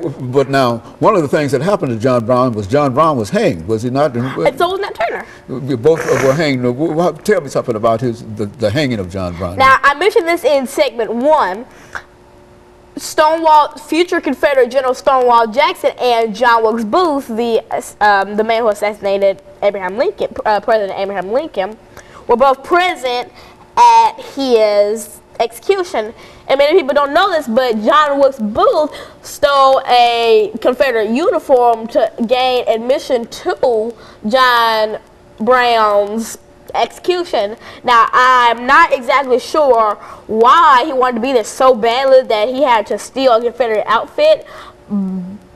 But now, one of the things that happened to John Brown was hanged, was he not? And so was Nat Turner. Both were hanged. Tell me something about the hanging of John Brown. Now, I mentioned this in segment 1. Future Confederate General Stonewall Jackson and John Wilkes Booth, the man who assassinated Abraham Lincoln, President Abraham Lincoln, were both present at his execution. And many people don't know this, but John Wilkes Booth stole a Confederate uniform to gain admission to John Brown's execution. Now, I'm not exactly sure why he wanted to be there so badly that he had to steal a Confederate outfit,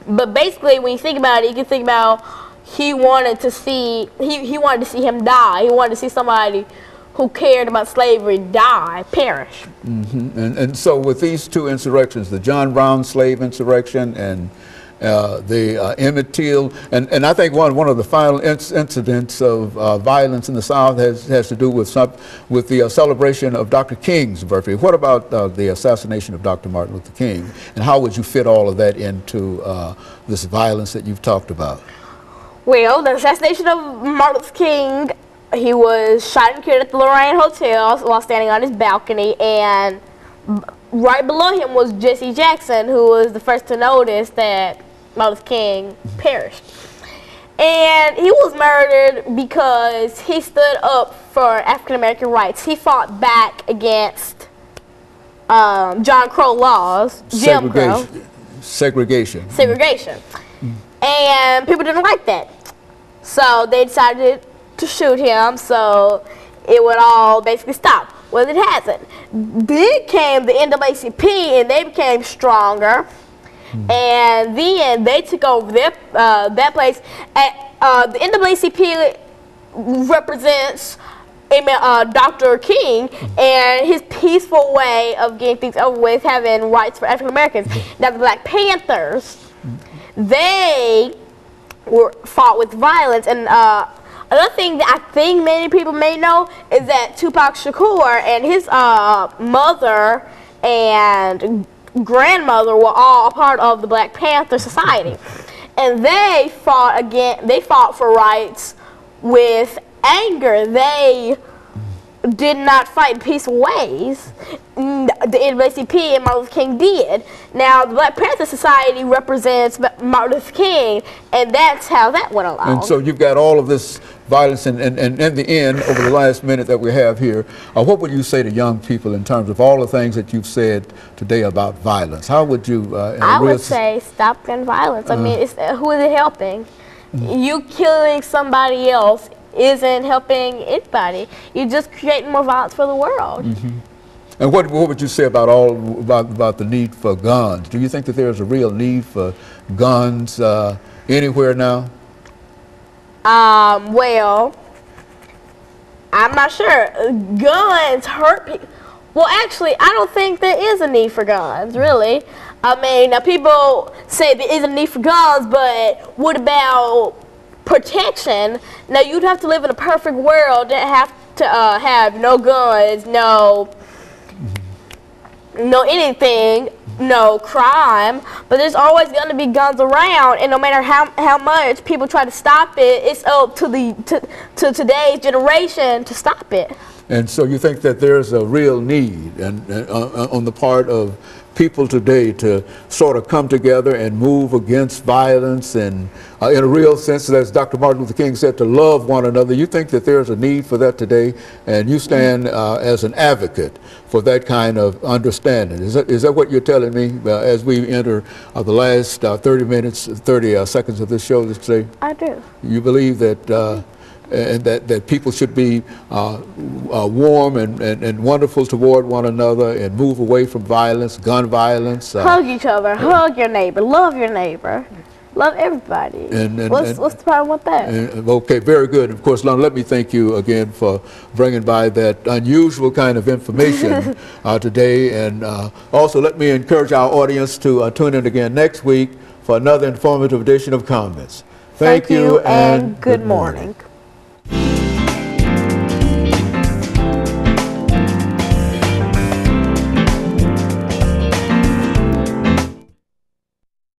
but basically, when you think about it, you can think about he wanted to see him die. He wanted to see somebody who cared about slavery die, perish. And so with these two insurrections, the John Brown slave insurrection and the Emmett Till, and I think one of the final incidents of violence in the South has to do with the celebration of Dr. King's birthday. What about the assassination of Dr. Martin Luther King, and how would you fit all of that into this violence that you've talked about? Well, the assassination of Martin Luther King, he was shot and killed at the Lorraine Hotel while standing on his balcony, and right below him was Jesse Jackson, who was the first to notice that Martin Luther King perished. And he was murdered because he stood up for African American rights. He fought back against John Crow laws, Jim Crow. Segregation. And people didn't like that. So they decided to shoot him so it would all basically stop. Well, it hasn't. Then came the NAACP, and they became stronger, and then they took over that place. And the NAACP represents Dr. King and his peaceful way of getting things over with, having rights for African Americans. Now, the Black Panthers, they fought with violence, and another thing that I think many people may know is that Tupac Shakur and his mother and grandmother were all a part of the Black Panther Society, and they fought for rights with anger. They did not fight in peaceful ways. The NAACP and Martin Luther King did. Now, the Black Panther Society represents Martin Luther King, and that's how that went along. And so you've got all of this violence, and in the end, over the last minute that we have here, what would you say to young people in terms of all the things that you've said today about violence? How would you... I would say stop gun violence. I mean, who is it helping? You killing somebody else isn't helping anybody. You're just creating more violence for the world. And what would you say about about the need for guns? Do you think that there's a real need for guns anywhere now? Well, I'm not sure. Guns hurt people. Well, actually, I don't think there is a need for guns, really. I mean, now people say there is a need for guns, but what about protection? Now, you'd have to live in a perfect world that have to have no guns, no anything, no crime, but there's always going to be guns around, and no matter how much people try to stop it, it's up to today's generation to stop it. And so you think that there's a real need on the part of people today to sort of come together and move against violence, and in a real sense, as Dr. Martin Luther King said, to love one another. You think that there's a need for that today, and you stand as an advocate for that kind of understanding. Is that what you're telling me as we enter the last 30 seconds of this show today? I do. You believe that and that people should be warm and wonderful toward one another and move away from violence, gun violence. Hug each other, hug your neighbor, love your neighbor, love everybody. What's the problem with that? Okay, very good. Of course, Lana, let me thank you again for bringing by that unusual kind of information today. And also let me encourage our audience to tune in again next week for another informative edition of Comments. Thank you and good morning.